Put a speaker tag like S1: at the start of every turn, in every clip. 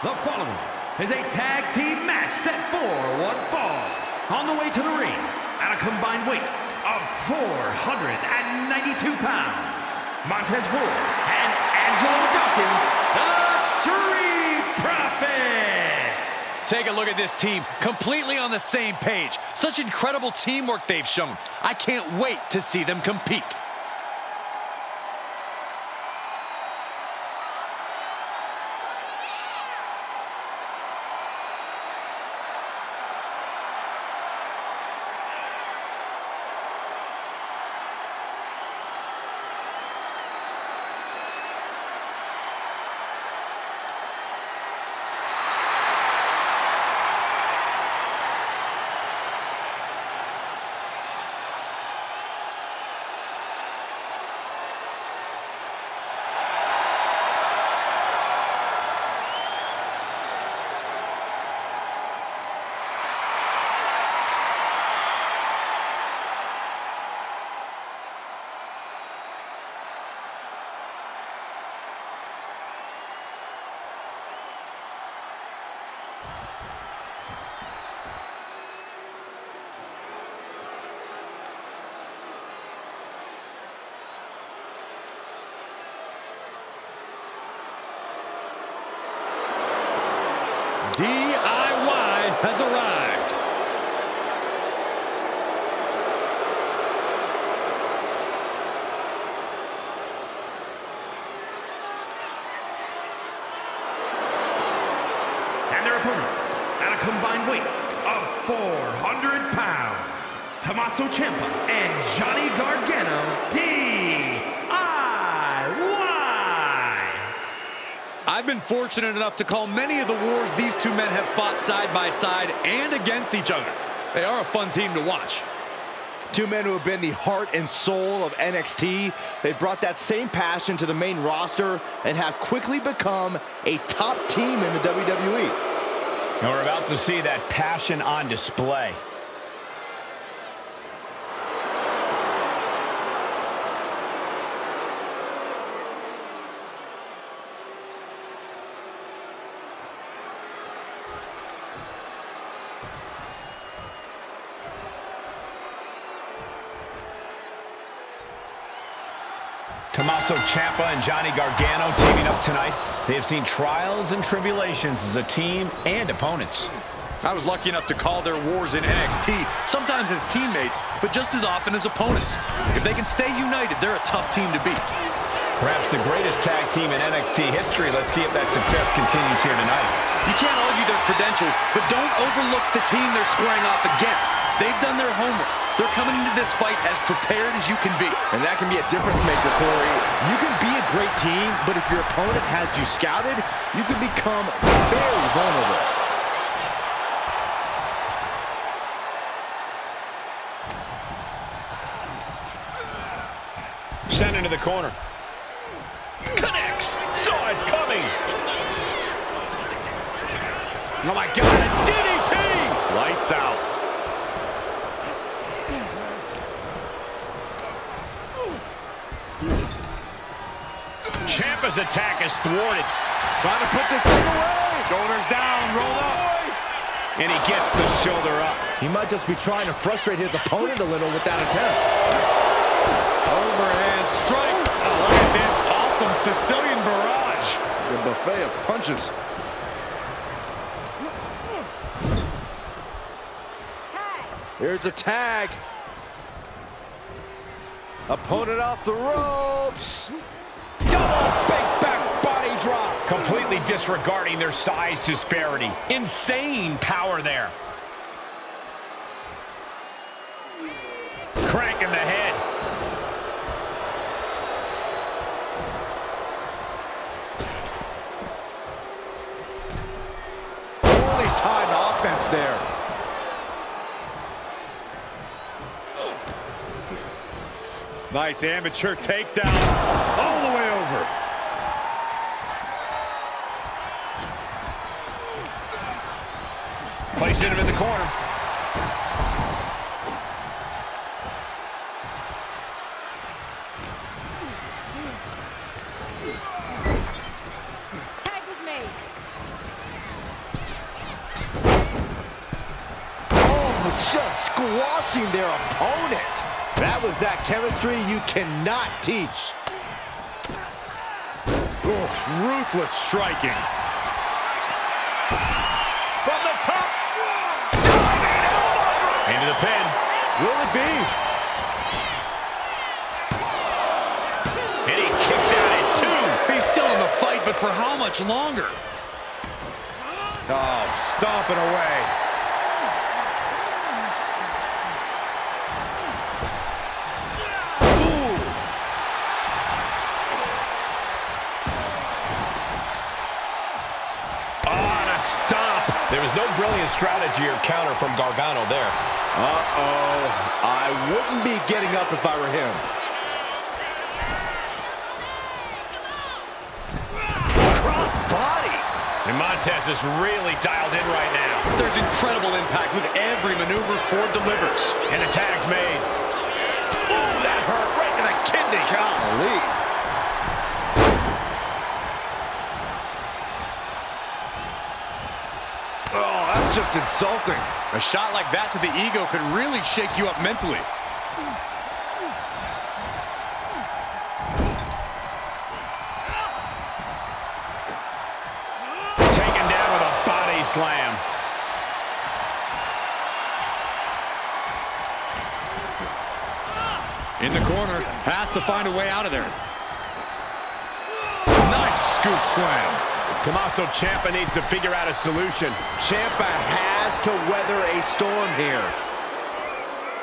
S1: The following is a tag team match set for one fall. On the way to the ring, at a combined weight of 492 pounds, Montez and Angelo Dawkins, the Street Profits.
S2: Take a look at this team, completely on the same page. Such incredible teamwork they've shown. I can't wait to see them compete. DIY has arrived.
S1: And their opponents, at a combined weight of 400 pounds, Tommaso Ciampa and Johnny Gargano, DIY.
S2: I've been fortunate enough to call many of the wars these two men have fought side by side and against each other. They are a fun team to watch.
S3: Two men who have been the heart and soul of NXT. They've brought that same passion to the main roster and have quickly become a top team in the WWE.
S4: And we're about to see that passion on display. Tommaso Ciampa and Johnny Gargano teaming up tonight. They have seen trials and tribulations as a team and opponents.
S2: I was lucky enough to call their wars in NXT, sometimes as teammates, but just as often as opponents. If they can stay united, they're a tough team to beat.
S4: Perhaps the greatest tag team in NXT history. Let's see if that success continues here tonight.
S2: You can't argue their credentials, but don't overlook the team they're squaring off against. They've done their homework. They're coming into this fight as prepared as you can be.
S3: And that can be a difference maker, Corey. You can be a great team, but if your opponent has you scouted, you can become very vulnerable.
S4: Sent into the corner. Connects. Saw it coming.
S2: Oh my God, a DDT!
S4: Lights out. Ciampa's attack is thwarted.
S3: Trying to put this thing away.
S4: Shoulders down, roll up. And he gets the shoulder up.
S3: He might just be trying to frustrate his opponent a little with that attempt.
S4: Overhand strike. Oh, look at this awesome Sicilian barrage.
S3: The buffet of punches. Here's a tag. Opponent off the ropes. Double big back body drop.
S4: Completely disregarding their size disparity. Insane power there. Crank in the head.
S3: Poorly timed offense there.
S2: Nice amateur takedown all the way over.
S4: Placing him in the corner.
S5: Tag was made.
S3: just squashing their opponent. That was that chemistry you cannot teach.
S2: Oof, ruthless striking. From the top.
S4: Into the pin.
S3: Will it be?
S4: And he kicks out at 2.
S2: He's still in the fight, but for how much longer?
S3: Oh, stomping away. Ooh.
S4: On a stomp. There was no brilliant strategy or counter from Gargano there.
S3: Uh-oh. I wouldn't be getting up if I were him. Cross body.
S4: And Montez is really dialed in right now.
S2: There's incredible impact with every maneuver Ford delivers.
S4: And the tag's made.
S3: Ooh, that hurt right to the kidney. Golly. Oh, that's just insulting.
S2: A shot like that to the ego could really shake you up mentally.
S4: Taken down with a body slam.
S2: In the corner, has to find a way out of there. Nice scoop slam.
S4: Tommaso Ciampa needs to figure out a solution.
S3: Ciampa has to weather a storm here.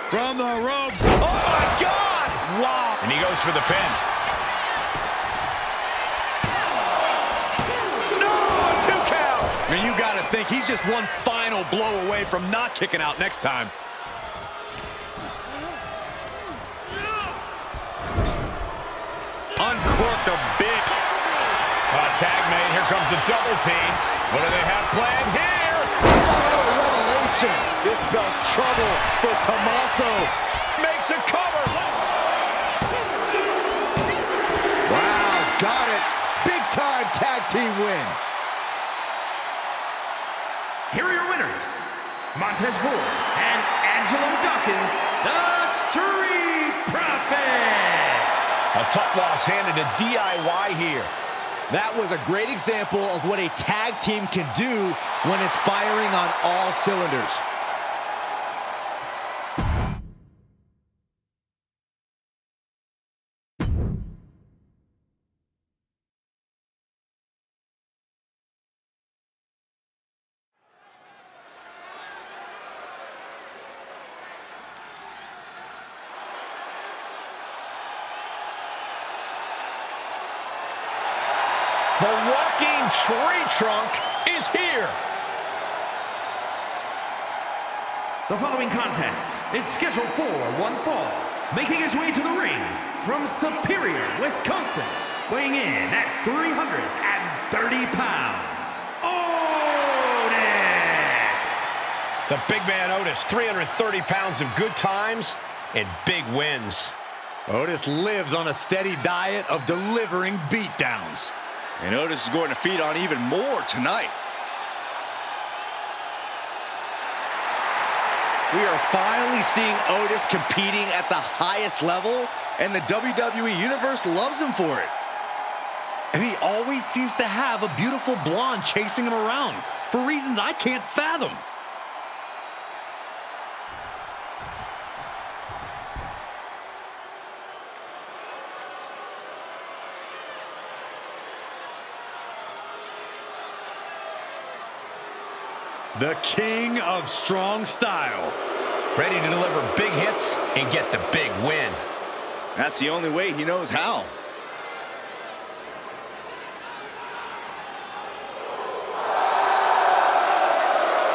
S2: From the ropes.
S3: Oh, my God!
S2: Wow.
S4: And he goes for the pin.
S3: No, 2 count.
S2: And you got to think he's just one final blow away from not kicking out next time.
S4: Uncorked a big tag made. Here comes the double team. What do they have planned here?
S3: Oh, revelation. This spells trouble for Tommaso. Makes a cover. Wow, got it. Big time tag team win.
S1: Here are your winners, Montez Ford and Angelo Dawkins, the Street Profits.
S4: A tough loss handed to DIY here.
S3: That was a great example of what a tag team can do when it's firing on all cylinders.
S4: The walking tree trunk is here.
S1: The following contest is scheduled for one fall. Making his way to the ring from Superior, Wisconsin, weighing in at 330 pounds, Otis!
S4: The big man Otis, 330 pounds of good times and big wins.
S2: Otis lives on a steady diet of delivering beatdowns. And Otis is going to feed on even more tonight.
S3: We are finally seeing Otis competing at the highest level, and the WWE Universe loves him for it.
S2: And he always seems to have a beautiful blonde chasing him around for reasons I can't fathom. The king of strong style.
S4: Ready to deliver big hits and get the big win.
S3: That's the only way he knows how.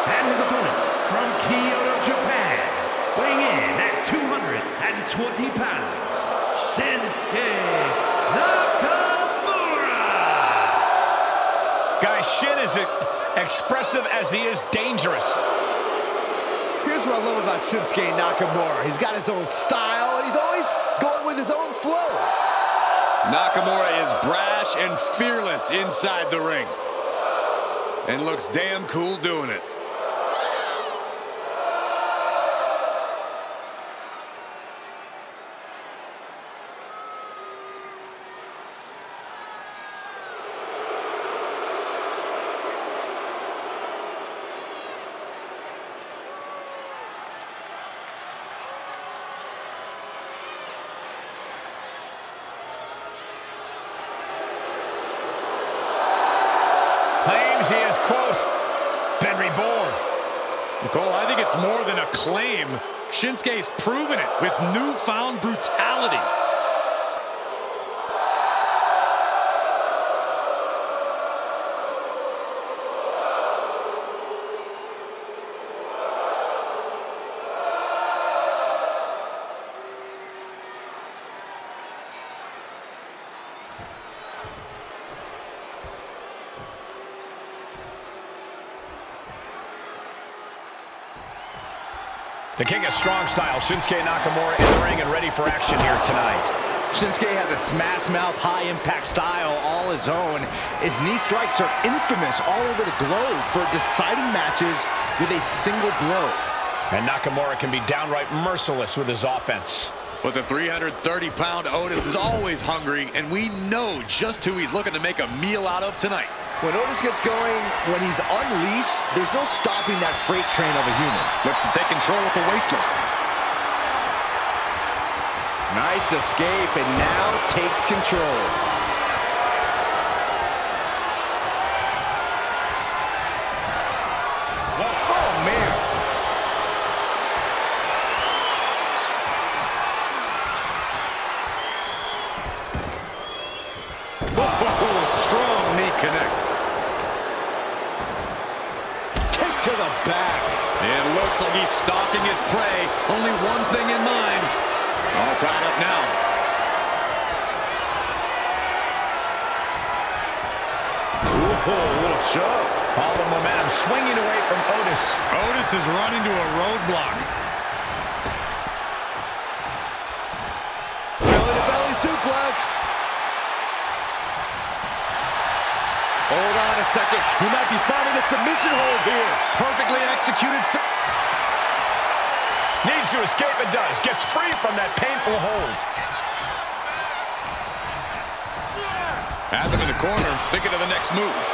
S1: And his opponent from Kyoto, Japan, weighing in at 220 pounds, Shinsuke Nakamura.
S4: Guys, Shin is expressive as he is dangerous.
S3: Here's what I love about Shinsuke Nakamura. He's got his own style, and he's always going with his own flow.
S2: Nakamura is brash and fearless inside the ring. And looks damn cool doing it.
S4: Claims he has, quote, been reborn.
S2: Cole, I think it's more than a claim. Shinsuke's proven it with newfound brutality.
S4: The king of strong style, Shinsuke Nakamura, in the ring and ready for action here tonight.
S3: Shinsuke has a smash-mouth, high-impact style all his own. His knee strikes are infamous all over the globe for deciding matches with a single blow.
S4: And Nakamura can be downright merciless with his offense.
S2: But the 330-pound Otis is always hungry, and we know just who he's looking to make a meal out of tonight.
S3: When Otis gets going, when he's unleashed, there's no stopping that freight train of a human.
S2: Looks to take control with the waistlock.
S3: Nice escape, and now takes control. Oh, man.
S2: Strong knee connects.
S3: Kick to the back.
S2: It looks like he's stalking his prey. Only one thing in mind. All tied up now.
S3: Ooh, a little shove.
S4: All the momentum swinging away from Otis.
S2: Otis is running to a roadblock.
S3: Belly-to-belly suplex. Hold on a second. He might be finding a submission hold here.
S2: Perfectly executed.
S4: Needs to escape and does. Gets free from that painful hold.
S2: Has him in the corner, thinking of the next move.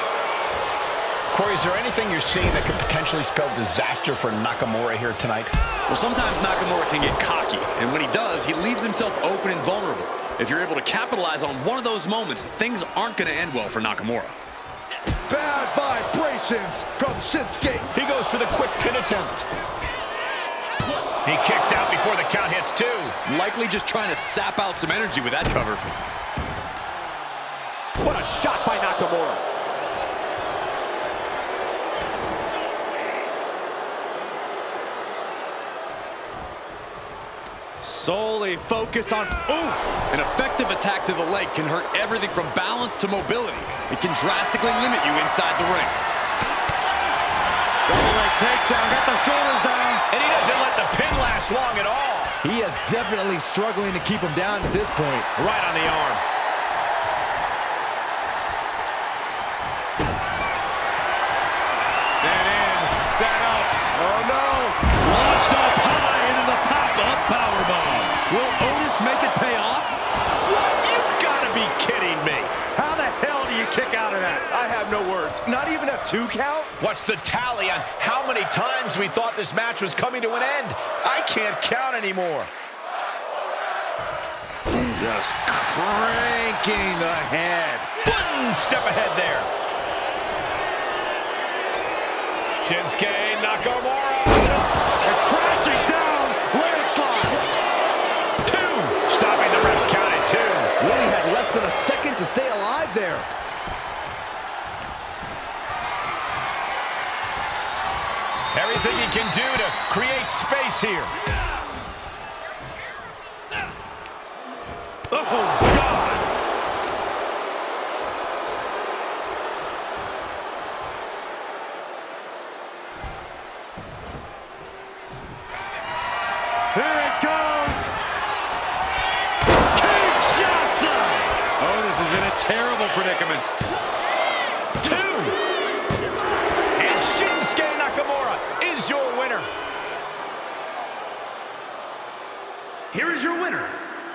S4: Corey, is there anything you're seeing that could potentially spell disaster for Nakamura here tonight?
S2: Well, sometimes Nakamura can get cocky, and when he does, he leaves himself open and vulnerable. If you're able to capitalize on one of those moments, things aren't going to end well for Nakamura.
S3: Bad vibrations from Shinsuke.
S4: He goes for the quick pin attempt. He kicks out before the count hits two.
S2: Likely just trying to sap out some energy with that cover.
S3: What a shot by Nakamura. Solely focused on,
S2: An effective attack to the leg can hurt everything from balance to mobility. It can drastically limit you inside the ring.
S3: Double leg takedown, got the shoulders down.
S4: And he doesn't let the pin last long at all.
S3: He is definitely struggling to keep him down at this point.
S4: Right on the arm.
S2: Set in, set up.
S3: Oh no!
S2: Launched up high into the pop-up powerbomb. Will Otis make it pay off?
S4: What? You've got to be kidding me.
S3: How the hell do you kick out of that? I have no words. Not even a 2 count?
S4: What's the tally on how many times we thought this match was coming to an end? I can't count anymore.
S3: Just cranking the head.
S4: One step ahead there. Shinsuke Nakamura.
S3: And crashing down. Landslide.
S4: 2. Stopping the ref's count at 2.
S3: Really had less than a second to stay alive there.
S4: Everything he can do to create space here.
S3: Oh, God! Here it goes! Kinshasa!
S2: Otis is in a terrible predicament.
S4: 2. And Shinsuke Nakamura is your winner.
S1: Here is your winner,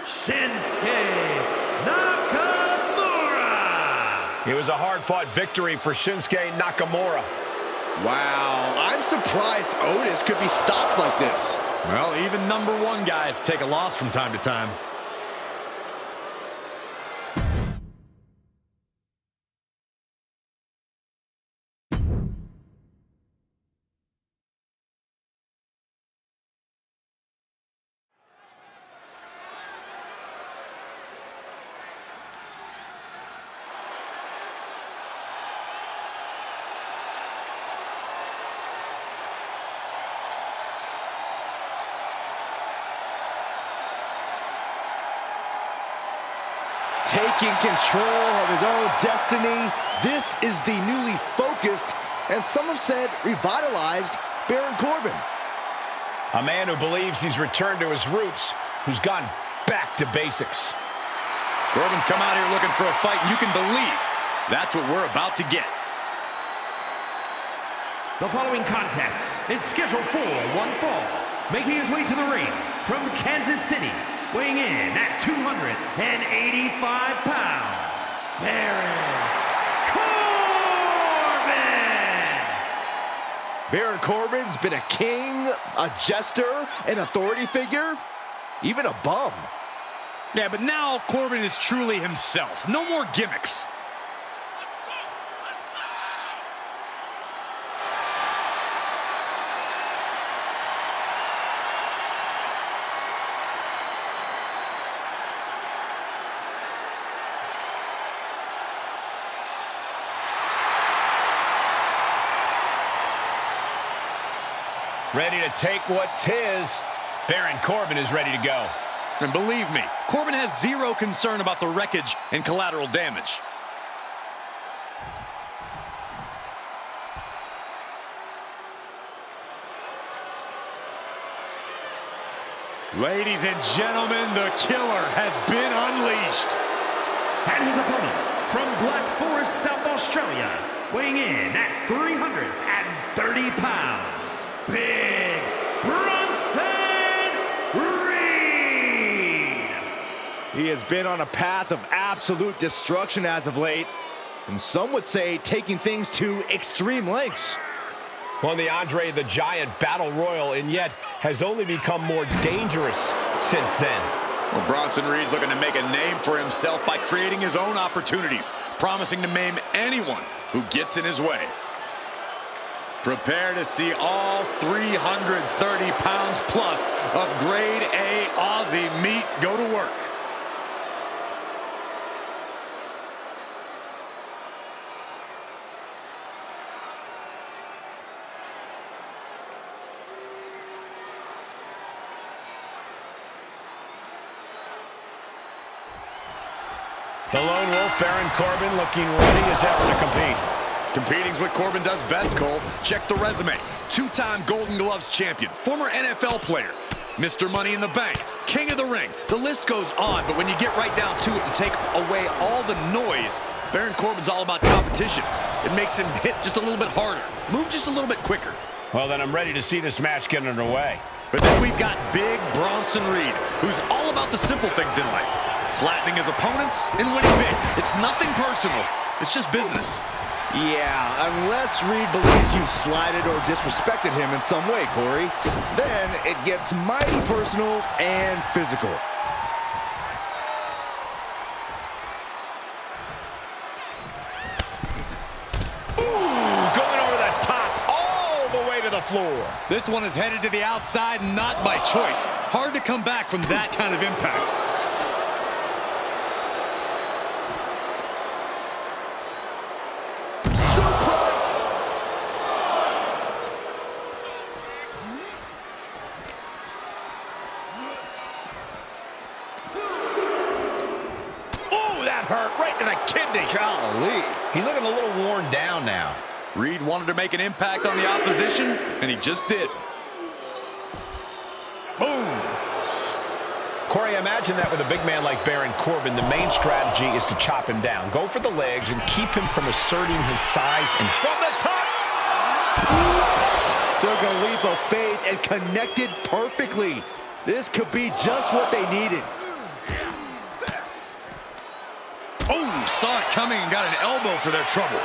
S1: Shinsuke Nakamura.
S4: It was a hard-fought victory for Shinsuke Nakamura.
S3: Wow, I'm surprised Otis could be stopped like this.
S2: Well, even #1 guys take a loss from time to time.
S3: taking control of his own destiny. This is the newly focused, and some have said revitalized, Baron Corbin.
S4: A man who believes he's returned to his roots, who's gone back to basics.
S2: Corbin's come out here looking for a fight, and you can believe that's what we're about to get.
S1: The following contest is scheduled for one fall. Making his way to the ring from Kansas City, weighing in at 285 pounds, Baron Corbin!
S3: Baron Corbin's been a king, a jester, an authority figure, even a bum.
S2: Yeah, but now Corbin is truly himself. No more gimmicks.
S4: Ready to take what's his. Baron Corbin is ready to go.
S2: And believe me, Corbin has zero concern about the wreckage and collateral damage. Ladies and gentlemen, the killer has been unleashed.
S1: And his opponent from Black Forest, South Australia, weighing in at 330 pounds, Big Bronson Reed.
S3: He has been on a path of absolute destruction as of late, and some would say taking things to extreme lengths.
S4: Won the Andre the Giant Battle Royal, and yet has only become more dangerous since then.
S2: Well, Bronson Reed's looking to make a name for himself by creating his own opportunities, promising to maim anyone who gets in his way. Prepare to see all 330 pounds plus of grade A Aussie meat go to work.
S4: The Lone Wolf, Baron Corbin, looking ready as ever to compete.
S2: Competing's what Corbin does best, Cole. Check the resume. Two-time Golden Gloves champion, former NFL player, Mr. Money in the Bank, King of the Ring. The list goes on, but when you get right down to it and take away all the noise, Baron Corbin's all about competition. It makes him hit just a little bit harder, move just a little bit quicker.
S4: Well, then I'm ready to see this match get underway.
S2: But then we've got Big Bronson Reed, who's all about the simple things in life. Flattening his opponents and winning big. It's nothing personal. It's just business.
S3: Yeah, unless Reed believes you slighted or disrespected him in some way, Corey, then it gets mighty personal and physical.
S4: Ooh, going over the top, all the way to the floor.
S2: This one is headed to the outside, not by choice. Hard to come back from that kind of impact.
S3: Golly.
S4: He's looking a little worn down now.
S2: Reed wanted to make an impact on the opposition, and he just did. Boom!
S4: Corey, imagine that with a big man like Baron Corbin, the main strategy is to chop him down. Go for the legs and keep him from asserting his size. And
S3: from the top! What? Took a leap of faith and connected perfectly. This could be just what they needed.
S2: Oh, saw it coming and got an elbow for their trouble.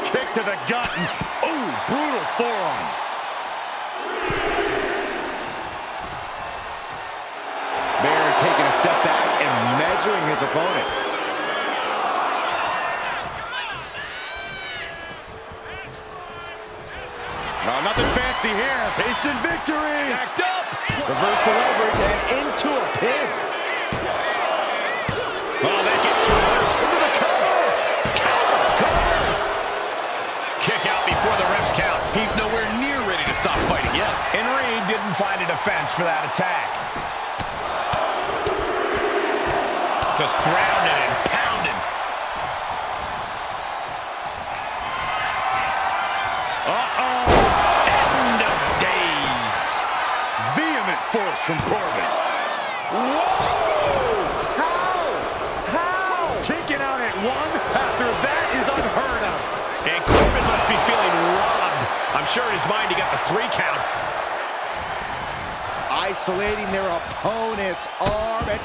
S2: Kick to the gut. And, oh, brutal forearm.
S3: Baron taking a step back and measuring his opponent.
S2: No, nothing fancy here.
S3: Instant victory.
S2: Backed up.
S3: Reverse the leverage and into a pin.
S4: oh, that gets reversed into the cover. Cover. Kick out before the refs count.
S2: He's nowhere near ready to stop fighting yet.
S4: And Reed didn't find a defense for that attack. Just grounded and pounded. End of days.
S2: Vehement force from Corbin.
S3: Whoa! How? Kicking out at one after that is unheard of.
S4: And Corbin must be feeling robbed. I'm sure in his mind he got the 3 count.
S3: Isolating their opponent's arm and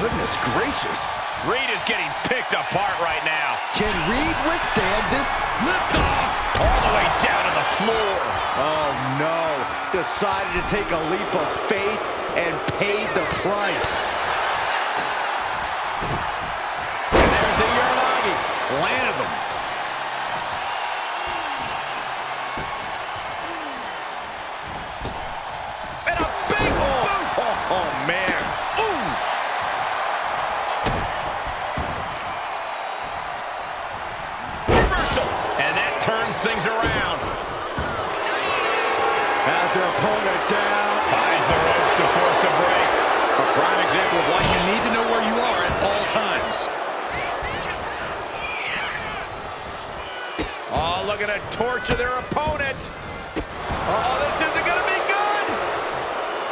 S3: goodness gracious.
S4: Reed is getting picked apart right now.
S3: Can Reed withstand this?
S2: Lift off.
S4: All the way down to the floor.
S3: Oh no. Decided to take a leap of faith and paid the price.
S2: And there's the Uranagi. Landed them.
S3: And a big boot. Oh man.
S4: And that turns things around.
S3: Has their opponent down.
S4: Hides the ropes to force a break.
S2: A prime example of why you need to know where you are at all times.
S3: Oh, looking to torture their opponent. Oh, this isn't going to be good.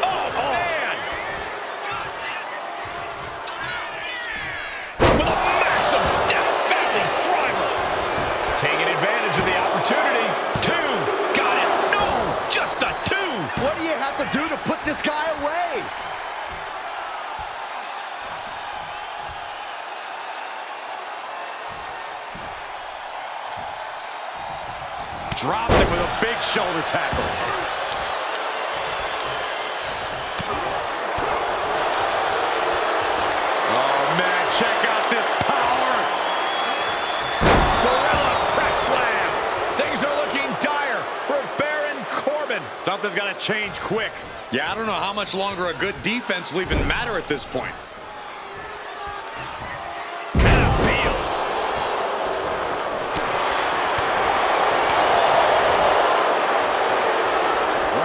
S3: Oh, man.
S4: With a massive death valley driver. Taking advantage of the opportunity. 2. Got it. No, just a 2.
S3: What do you have to do to put this guy away?
S2: Dropped him with a big shoulder tackle. Oh, man, check out this power.
S4: Gorilla press slam. Things are looking dire for Baron Corbin.
S2: Something's got to change quick. Yeah, I don't know how much longer a good defense will even matter at this point.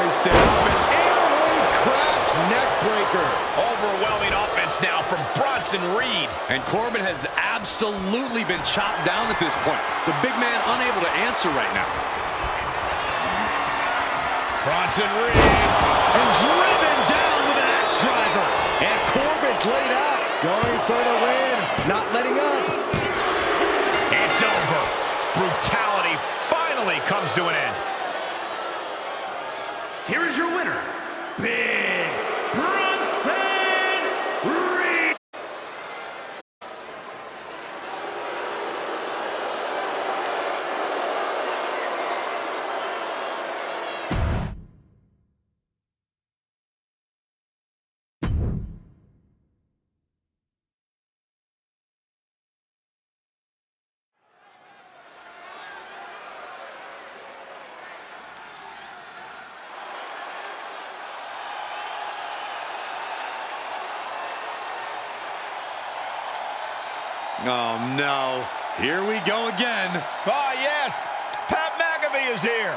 S2: Hoist it up and
S3: Airway crash neck breaker.
S4: Overwhelming offense now from Bronson Reed.
S2: And Corbin has absolutely been chopped down at this point. The big man unable to answer right now.
S4: Bronson Reed.
S2: And driven down with an axe driver.
S3: And Corbin's laid out. Going for the win. Not letting up.
S4: It's over. Brutality finally comes to an end.
S1: Here is your winner, Big Bronson Reed.
S2: Oh, no. Here we go again.
S4: Oh, yes. Pat McAfee is here.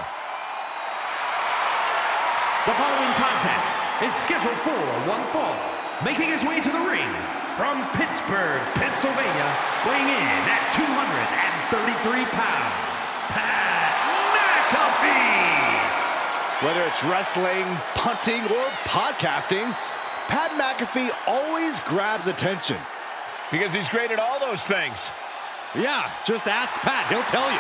S1: The following contest is scheduled for one fall. Making his way to the ring from Pittsburgh, Pennsylvania, weighing in at 233 pounds, Pat McAfee.
S3: Whether it's wrestling, punting, or podcasting, Pat McAfee always grabs attention.
S4: Because he's great at all those things.
S2: Yeah, just ask Pat. He'll tell you.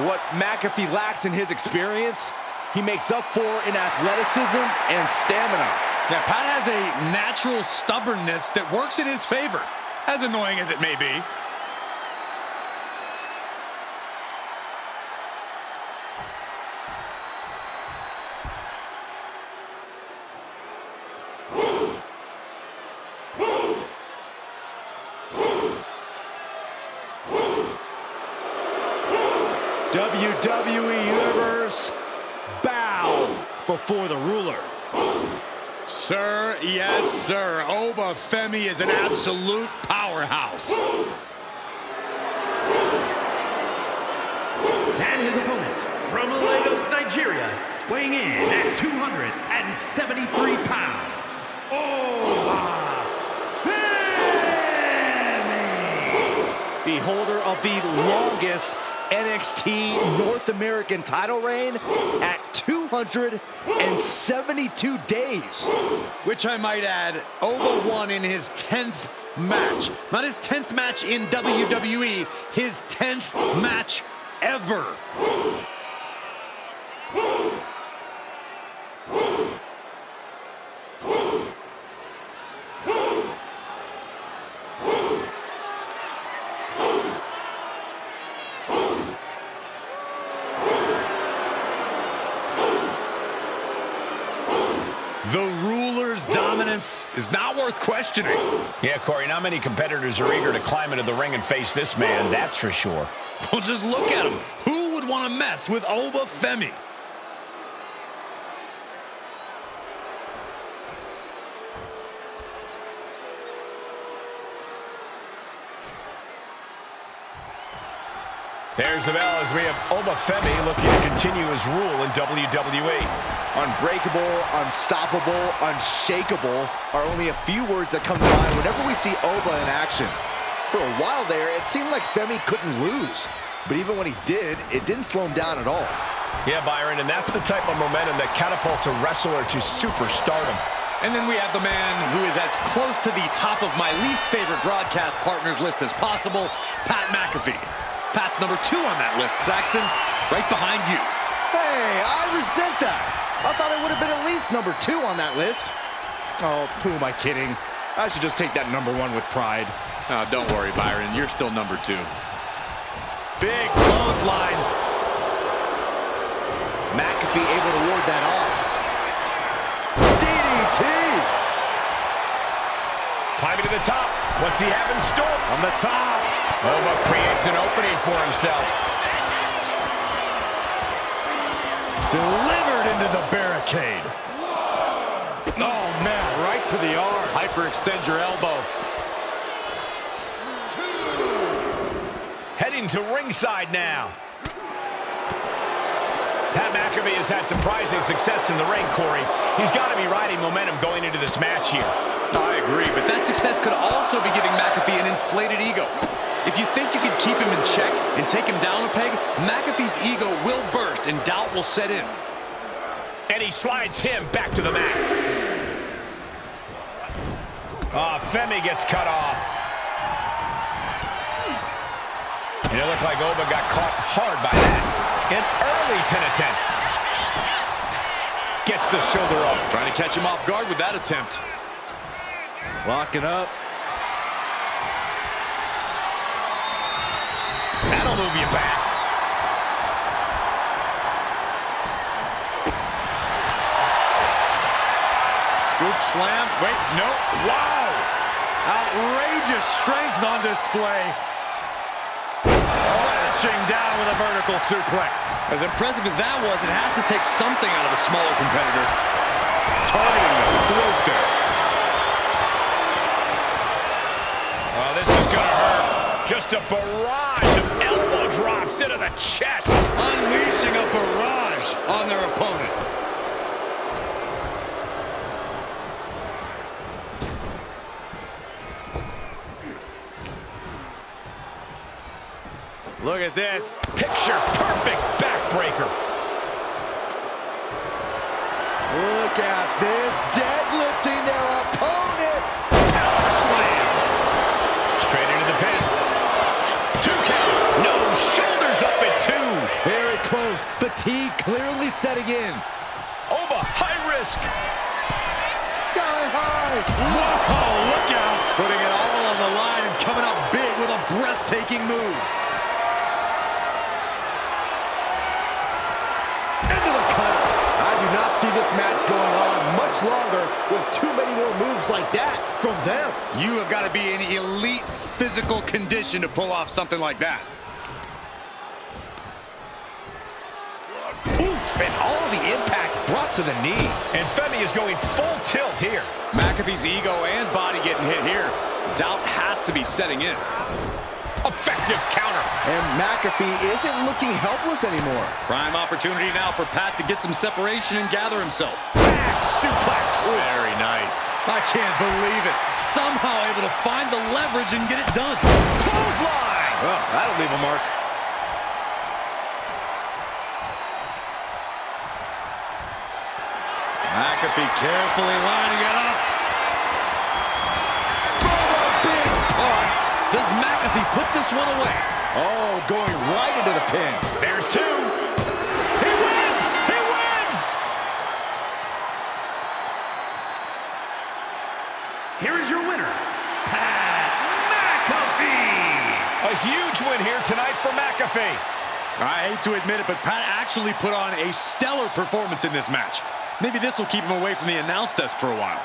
S3: What McAfee lacks in his experience, he makes up for in athleticism and stamina.
S2: Yeah, Pat has a natural stubbornness that works in his favor, as annoying as it may be.
S3: WWE Universe, bow before the ruler.
S2: Sir, yes, sir. Oba Femi is an absolute powerhouse.
S1: And his opponent, from Lagos, Nigeria, weighing in at 273 pounds, Oba Femi!
S3: The holder of the longest NXT North American title reign at 272 days.
S2: Which I might add, Oba won in his 10th match. Not his 10th match in WWE, his 10th match ever. The ruler's dominance is not worth questioning.
S4: Yeah, Corey, not many competitors are eager to climb into the ring and face this man, that's for sure.
S2: Well, just look at him. Who would want to mess with Oba Femi?
S4: There's the bell as we have Oba Femi looking to continue his rule in WWE.
S3: Unbreakable, unstoppable, unshakable are only a few words that come to mind whenever we see Oba in action. For a while there, it seemed like Femi couldn't lose. But even when he did, it didn't slow him down at all.
S4: Yeah, Byron, and that's the type of momentum that catapults a wrestler to superstardom.
S2: And then we have the man who is as close to the top of my least favorite broadcast partners list as possible, Pat McAfee. Pat's number 2 on that list, Saxton, right behind you.
S3: Hey, I resent that. I thought I would have been at least number 2 on that list. Oh, who am I kidding? I should just take that number 1 with pride.
S2: Oh, don't worry, Byron. You're still number 2. Big clothesline.
S3: McAfee able to ward that off. DDT!
S4: Climbing to the top. What's he have in store?
S2: On the top.
S4: Oba creates an opening for himself.
S2: Delivered into the barricade. Oh, man, right to the arm. Hyperextend your elbow.
S4: Heading to ringside now. Pat McAfee has had surprising success in the ring, Corey. He's got to be riding momentum going into this match here.
S2: No, I agree, but that success could also be giving McAfee an inflated ego. If you think you can keep him in check and take him down a peg, McAfee's ego will burst and doubt will set in.
S4: And he slides him back to the mat. Femi gets cut off. And it looked like Oba got caught hard by that. An early pin attempt. Gets the shoulder up.
S2: Trying to catch him off guard with that attempt.
S3: Locking up.
S4: That'll move you back.
S2: Scoop slam. Wait, no. Wow. Outrageous strength on display. Crashing down with a vertical suplex. As impressive as that was, it has to take something out of a smaller competitor. Targeting the throat there.
S4: Well, this is going to hurt. Just a barrage of elbow drops into the chest.
S2: Unleashing a barrage on their opponent. Look at this.
S4: Picture perfect backbreaker.
S3: Look at this. Deadlifting their opponent.
S4: Power slams. Straight into the pin. 2 count. No, shoulders up at 2.
S3: Very close. Fatigue clearly setting in.
S4: Oba, high risk.
S3: Sky high.
S2: Whoa, look out. Putting it all on the line and coming up big with a breathtaking move.
S3: Into the cover. I do not see this match going on much longer with too many more moves like that from them.
S2: You have got to be in elite physical condition to pull off something like that.
S4: Oof, and all of the impact brought to the knee. And Femi is going full tilt here.
S2: McAfee's ego and body getting hit here. Doubt has to be setting in.
S4: Effective counter.
S3: And McAfee isn't looking helpless anymore.
S2: Prime opportunity now for Pat to get some separation and gather himself.
S4: Back suplex.
S2: Very nice. I can't believe it. Somehow able to find the leverage and get it done.
S4: Clothesline.
S2: Oh, that'll leave a mark. McAfee carefully lining it up.
S3: For a big punt.
S2: Does McAfee put this one away?
S3: Oh, going right into the pin.
S4: There's two. He wins! He wins!
S1: Here is your winner, Pat McAfee.
S4: A huge win here tonight for McAfee.
S2: I hate to admit it, but Pat actually put on a stellar performance in this match. Maybe this will keep him away from the announce desk for a while.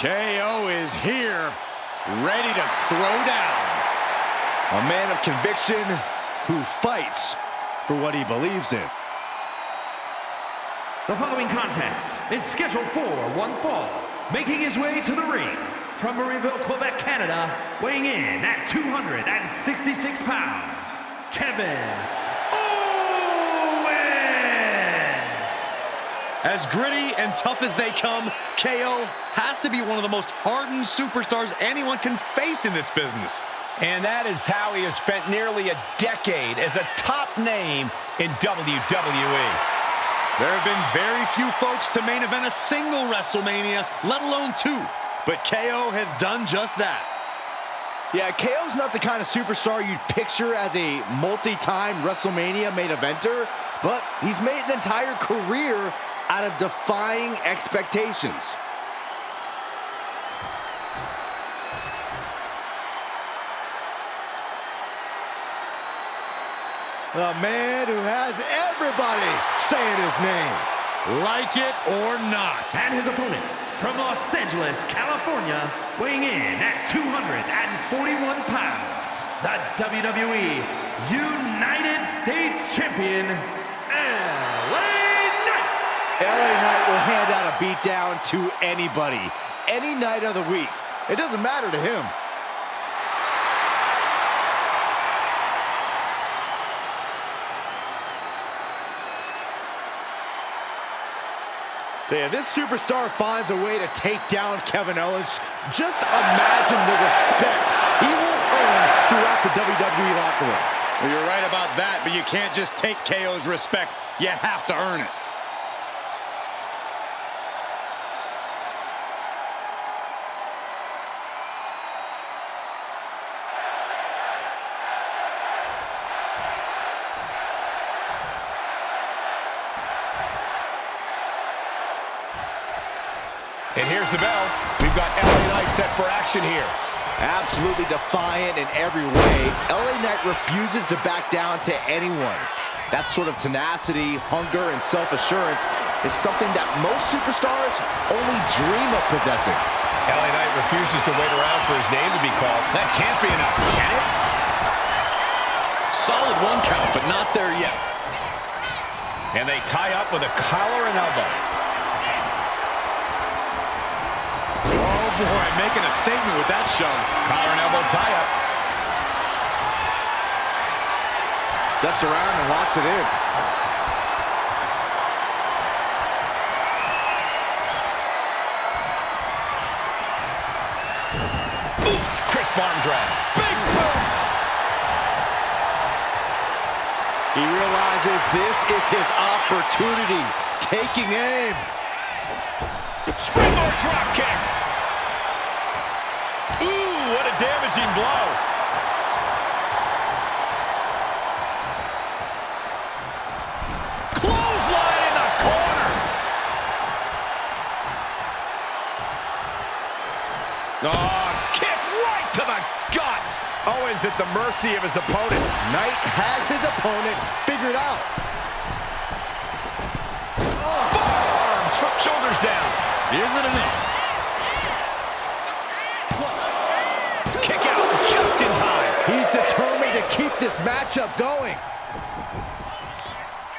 S2: KO is here, ready to throw down.
S3: A man of conviction who fights for what he believes in.
S1: The following contest is scheduled for one fall. Making his way to the ring from Marieville, Quebec, Canada, weighing in at 266 pounds, Kevin Owens!
S2: As gritty and tough as they come, KO has to be one of the most hardened superstars anyone can face in this business.
S4: And that is how he has spent nearly a decade as a top name in WWE.
S2: There have been very few folks to main event a single WrestleMania, let alone two. But KO has done just that.
S3: Yeah, KO's not the kind of superstar you'd picture as a multi-time WrestleMania main eventer, but he's made an entire career out of defying expectations. A man who has everybody saying his name.
S2: Like it or not.
S1: And his opponent from Los Angeles, California, weighing in at 241 pounds, the WWE United States Champion, LA Knight.
S3: LA Knight will hand out a beatdown to anybody, any night of the week. It doesn't matter to him. So yeah, this superstar finds a way to take down Kevin Owens. Just imagine the respect he will earn throughout the WWE locker room.
S2: Well, you're right about that, but you can't just take KO's respect. You have to earn it.
S4: And here's the bell. We've got LA Knight set for action here.
S3: Absolutely defiant in every way, LA Knight refuses to back down to anyone. That sort of tenacity, hunger, and self-assurance is something that most superstars only dream of possessing.
S4: LA Knight refuses to wait around for his name to be called. That can't be enough, can it?
S2: Solid one count, but not there yet.
S4: And they tie up with a collar and elbow.
S2: Oh boy, making a statement with that shove.
S4: Collar and elbow tie-up.
S3: Steps around and locks it in.
S4: Oof, crisp arm drag.
S2: Big boot!
S3: He realizes this is his opportunity. Taking aim.
S4: Springboard drop kick. Ooh, what a damaging blow. Clothesline in the corner. Oh, kick right to the gut. Owens is at the mercy of his opponent.
S3: Knight has his opponent figured out.
S4: Forearms from shoulders down.
S2: Is it enough?
S4: Kick out just in time.
S3: He's determined to keep this matchup going.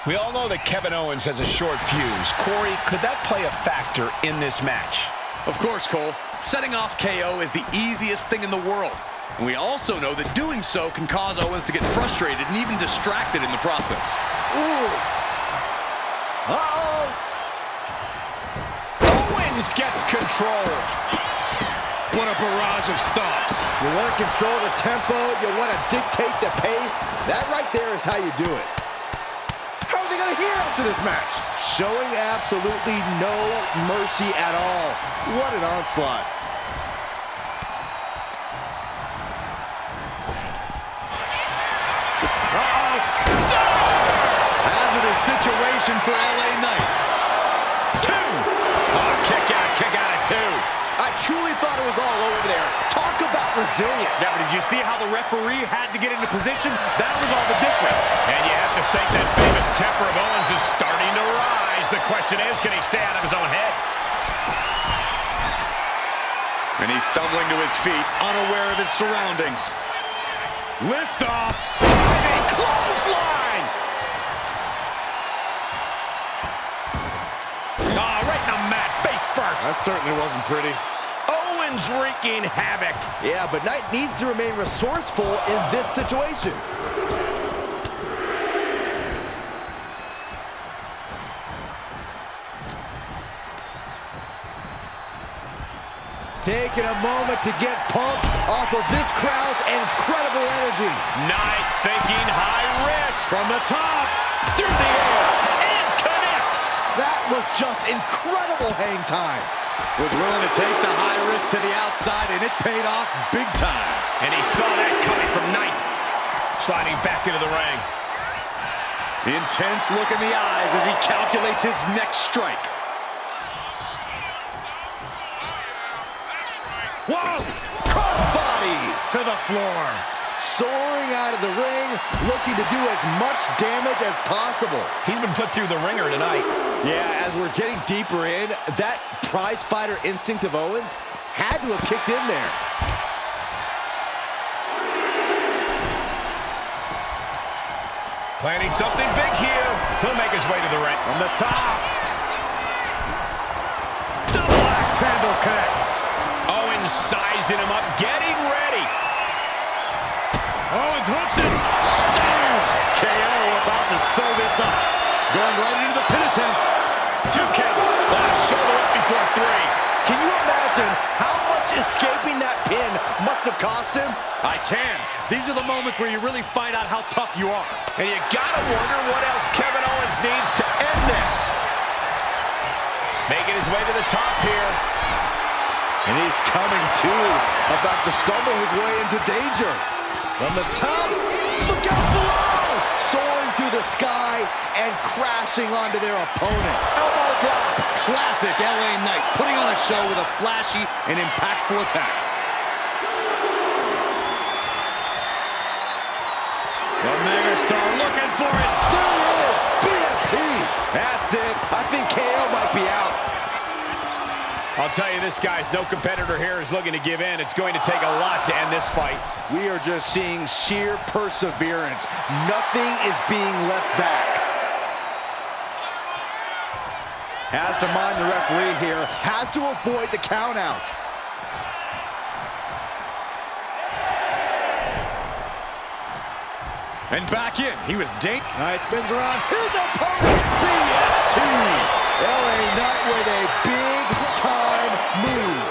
S4: We all know that Kevin Owens has a short fuse. Corey, could that play a factor in this match?
S2: Of course, Cole. Setting off KO is the easiest thing in the world. And we also know that doing so can cause Owens to get frustrated and even distracted in the process.
S3: Ooh. Uh-oh.
S4: Owens gets control.
S2: What a barrage of stomps.
S3: You want to control the tempo. You want to dictate the pace. That right there is how you do it. How are they going to hear after this match? Showing absolutely no mercy at all. What an onslaught.
S2: Uh-oh. Hazardous situation for LA Knight.
S4: 2. Oh, kick out at 2.
S3: I truly thought it was all over there. Talk about resilience.
S2: Yeah, but did you see how the referee had to get into position? That was all the difference.
S4: And you have to think that famous temper of Owens is starting to rise. The question is, can he stay out of his own head?
S2: And he's stumbling to his feet, unaware of his surroundings. Lift off. Diving clothesline.
S4: Right in the mat, face first.
S2: That certainly wasn't pretty.
S4: Owens wreaking havoc.
S3: Yeah, but Knight needs to remain resourceful in this situation. Taking a moment to get pumped off of this crowd's incredible energy.
S4: Knight thinking high risk.
S2: From the top, through the air, and connects.
S3: That was just incredible hang time.
S2: Was willing to take the high risk to the outside, and it paid off big time.
S4: And he saw that coming from Knight. Sliding back into the ring.
S2: Intense look in the eyes as he calculates his next strike. Whoa! Crossbody to the floor.
S3: Soaring out of the ring, looking to do as much damage as possible.
S4: He's been put through the ringer tonight.
S3: Yeah, as we're getting deeper in, that prize fighter instinct of Owens had to have kicked in there.
S4: Planning something big here. He'll make his way to the ring.
S2: From the top. Double axe handle connects.
S4: Owens sizing him up, getting ready.
S2: Owens hooks it. Stunner. KO about to sew this up. Going right into the pin attempt.
S4: 2 count. Shoulder up before 3.
S3: Can you imagine how much escaping that pin must have cost him?
S2: I can. These are the moments where you really find out how tough you are.
S4: And you gotta wonder what else Kevin Owens needs to end this. Making his way to the top here.
S3: And he's coming to, about to stumble his way into danger. From the top, look out below! Soaring through the sky and crashing onto their opponent. Elbow drop.
S2: Classic LA Knight, putting on a show with a flashy and impactful attack. The megastar looking for it.
S3: There he is, BFT. That's it. I think KO might be out.
S4: I'll tell you, this guy's no competitor here is looking to give in. It's going to take a lot to end this fight.
S3: We are just seeing sheer perseverance. Nothing is being left back. Has to mind the referee here. Has to avoid the count out.
S2: And back in. He was dangerous.
S3: Nice, spins around. Here's the opponent. BFT. LA Knight with a big-time move.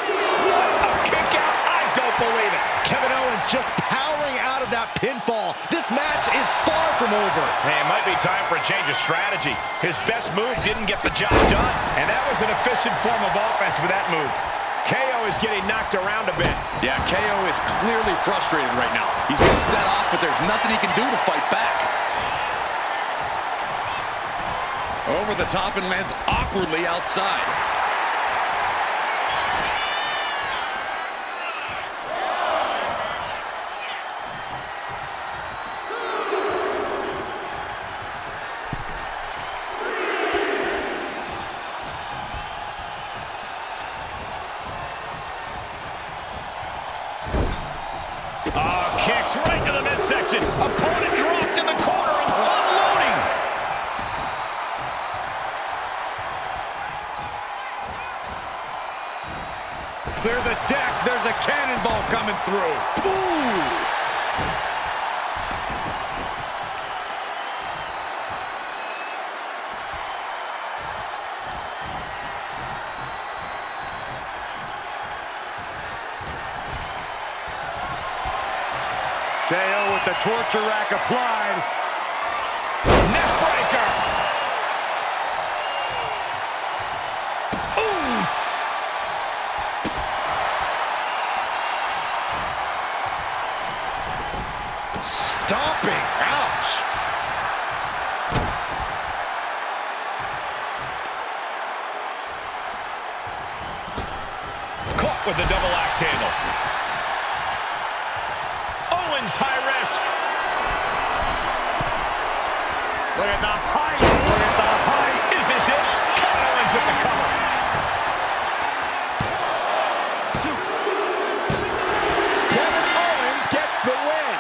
S4: What a kick out. I don't believe it.
S3: Kevin Owens just powering out of that pinfall. This match is far from over.
S4: Hey, it might be time for a change of strategy. His best move didn't get the job done, and that was an efficient form of offense with that move. KO is getting knocked around a bit.
S2: Yeah, KO is clearly frustrated right now. He's been set off, but there's nothing he can do to fight back. Over the top and lands awkwardly outside.
S4: Kicks right to the midsection. Opponent dropped in the corner, unloading.
S2: Clear the deck. There's a cannonball coming through. Ooh! KO with the torture rack applied.
S4: Neckbreaker. Ooh.
S2: Stomping. Ouch.
S4: Caught with the double axe handle. Owens high risk. Look at the height. Look at the height. Is this it? Kevin Owens with the cover. Kevin Owens gets the win.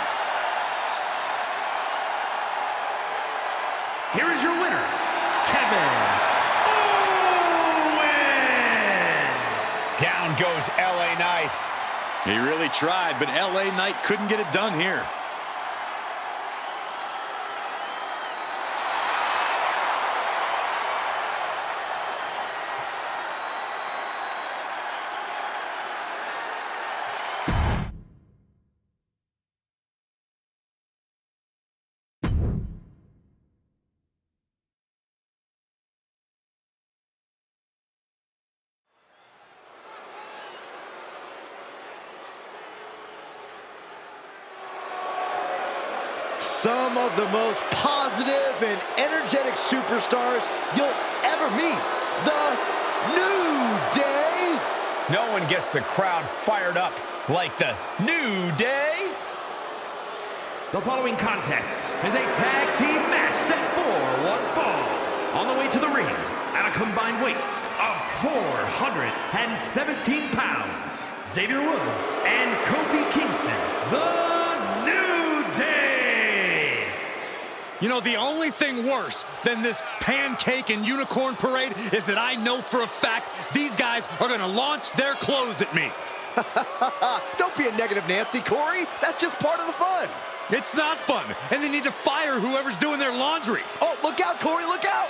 S1: Here is your winner, Kevin Owens!
S4: Down goes LA Knight.
S2: He really tried, but LA Knight couldn't get it done here.
S3: Some of the most positive and energetic superstars you'll ever meet. The New Day.
S4: No one gets the crowd fired up like the New Day.
S1: The following contest is a tag team match set for one fall. On the way to the ring, at a combined weight of 417 pounds, Xavier Woods and Kofi Kingston, the New Day.
S2: You know, the only thing worse than this pancake and unicorn parade is that I know for a fact these guys are going to launch their clothes at me.
S3: Don't be a negative Nancy, Corey. That's just part of the fun.
S2: It's not fun, and they need to fire whoever's doing their laundry.
S3: Oh, look out, Corey, look out!